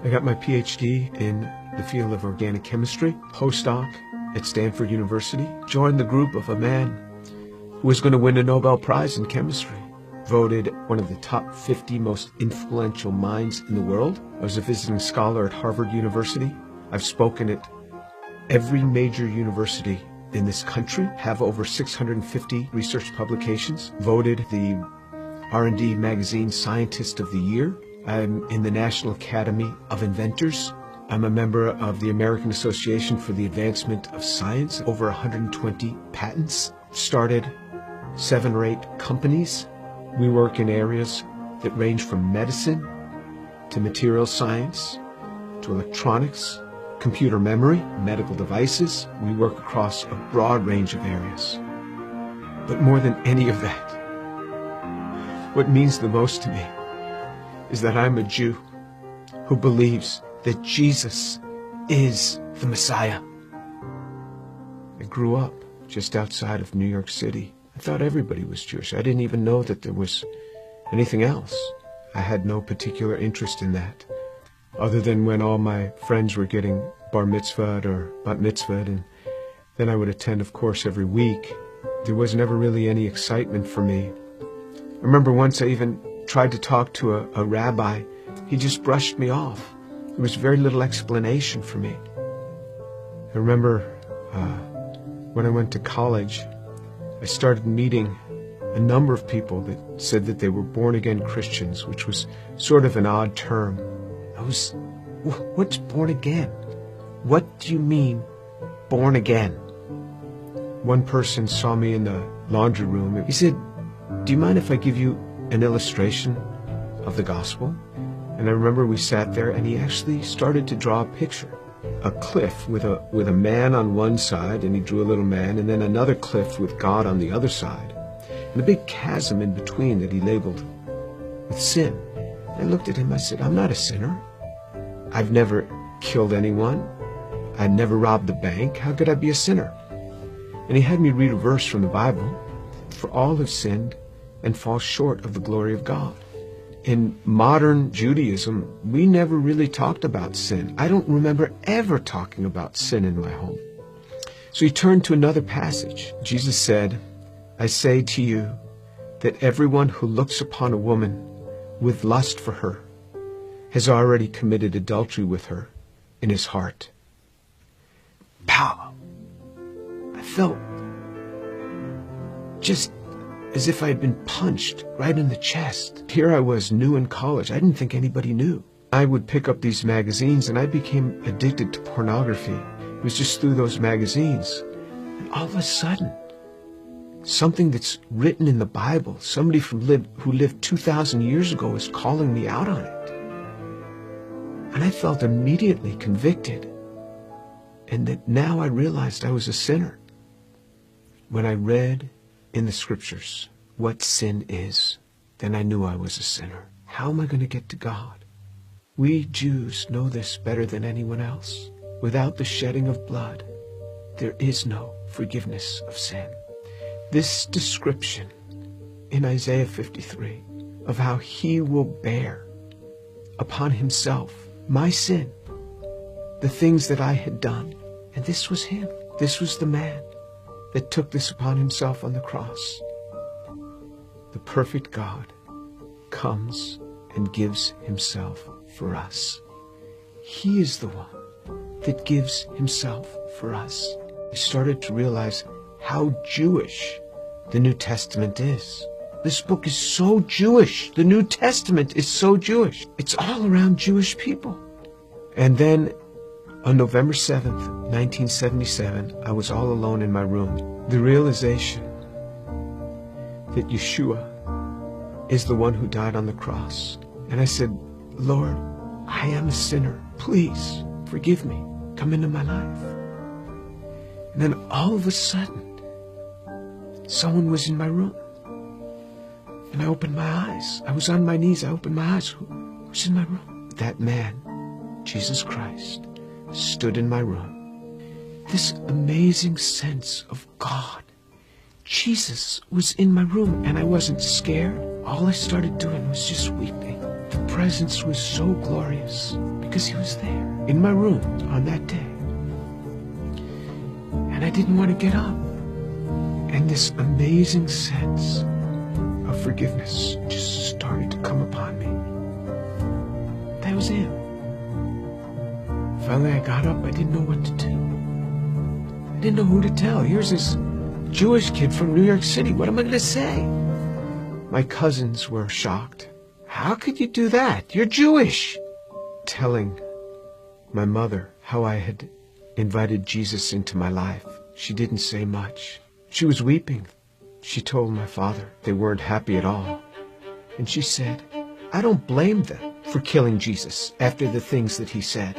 I got my PhD in the field of organic chemistry, postdoc at Stanford University, joined the group of a man who was going to win a Nobel Prize in chemistry, voted one of the top 50 most influential minds in the world. I was a visiting scholar at Harvard University. I've spoken at every major university in this country, have over 650 research publications, voted the R&D magazine Scientist of the Year. I'm in the National Academy of Inventors. I'm a member of the American Association for the Advancement of Science, over 120 patents, started 7 or 8 companies. We work in areas that range from medicine to material science to electronics, computer memory, medical devices. We work across a broad range of areas. But more than any of that, what means the most to me is that I'm a Jew who believes that Jesus is the Messiah. I grew up just outside of New York City. I thought everybody was Jewish. I didn't even know that there was anything else. I had no particular interest in that, other than when all my friends were getting bar mitzvahed or bat mitzvahed, and then I would attend, of course, every week. There was never really any excitement for me. I remember once I even tried to talk to a rabbi. He just brushed me off. There was very little explanation for me. I remember when I went to college, I started meeting a number of people that said that they were born-again Christians, which was sort of an odd term. What's born again? What do you mean, born again? One person saw me in the laundry room. He said, "Do you mind if I give you an illustration of the gospel?" And I remember we sat there and he actually started to draw a picture. A cliff with a man on one side, and he drew a little man, and then another cliff with God on the other side, and a big chasm in between that he labeled with sin. I looked at him, I said, "I'm not a sinner. I've never killed anyone. I'd never robbed the bank. How could I be a sinner?" And he had me read a verse from the Bible. "For all have sinned and fall short of the glory of God." In modern Judaism, we never really talked about sin. I don't remember ever talking about sin in my home. So he turned to another passage. Jesus said, "I say to you that everyone who looks upon a woman with lust for her has already committed adultery with her in his heart." Pow! I felt just as if I had been punched right in the chest. Here I was, new in college. I didn't think anybody knew. I would pick up these magazines and I became addicted to pornography. It was just through those magazines. And all of a sudden, something that's written in the Bible, somebody who lived 2,000 years ago is calling me out on it. And I felt immediately convicted. And that now I realized I was a sinner. When I read in the scriptures what sin is, then I knew I was a sinner. How am I going to get to God? We Jews know this better than anyone else. Without the shedding of blood, there is no forgiveness of sin. This description in Isaiah 53 of how he will bear upon himself my sin, the things that I had done, and this was him. This was the man that took this upon himself on the cross. The perfect God comes and gives himself for us. He is the one that gives himself for us. I started to realize how Jewish the New Testament is. This book is so Jewish. The New Testament is so Jewish. It's all around Jewish people. And then on November 7th, 1977, I was all alone in my room. The realization that Yeshua is the one who died on the cross. And I said, "Lord, I am a sinner. Please forgive me. Come into my life." And then all of a sudden, someone was in my room. And I opened my eyes. I was on my knees. I opened my eyes. Who's in my room? That man, Jesus Christ, stood in my room. This amazing sense of God. Jesus was in my room, and I wasn't scared. All I started doing was just weeping. The presence was so glorious because he was there in my room on that day. And I didn't want to get up. And this amazing sense of forgiveness just started to come upon me. That was him. Finally, I got up. I didn't know what to do. I didn't know who to tell. Here's this Jewish kid from New York City. What am I going to say? My cousins were shocked. How could you do that? You're Jewish. Telling my mother how I had invited Jesus into my life. She didn't say much. She was weeping. She told my father they weren't happy at all. And she said, I don't blame them for killing Jesus after the things that he said.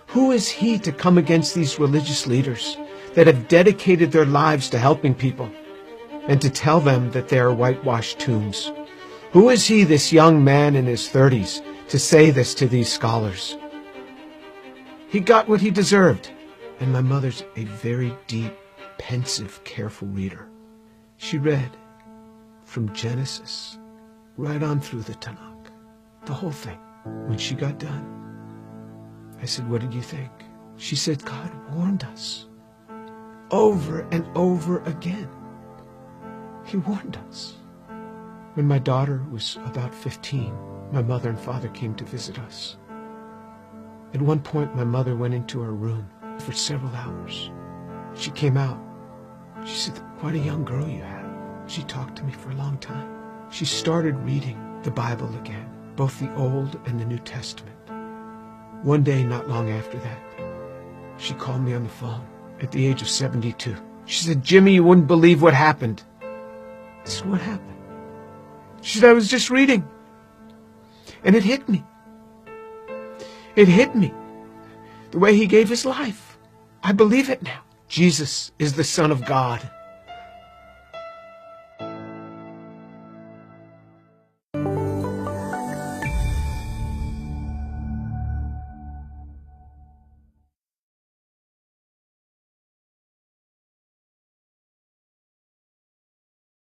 Who is he to come against these religious leaders that have dedicated their lives to helping people and to tell them that they are whitewashed tombs? Who is he, this young man in his 30s, to say this to these scholars? He got what he deserved. And my mother's a very deep, pensive, careful reader. She read from Genesis right on through the Tanakh, the whole thing. When she got done, I said, what did you think? She said, God warned us over and over again. He warned us. When my daughter was about 15, my mother and father came to visit us. At one point, my mother went into her room for several hours. She came out. She said, quite a young girl you have. She talked to me for a long time. She started reading the Bible again, both the Old and the New Testament. One day, not long after that, she called me on the phone at the age of 72. She said, Jimmy, you wouldn't believe what happened. I said, what happened? She said, I was just reading. And it hit me. It hit me. The way he gave his life. I believe it now. Jesus is the Son of God.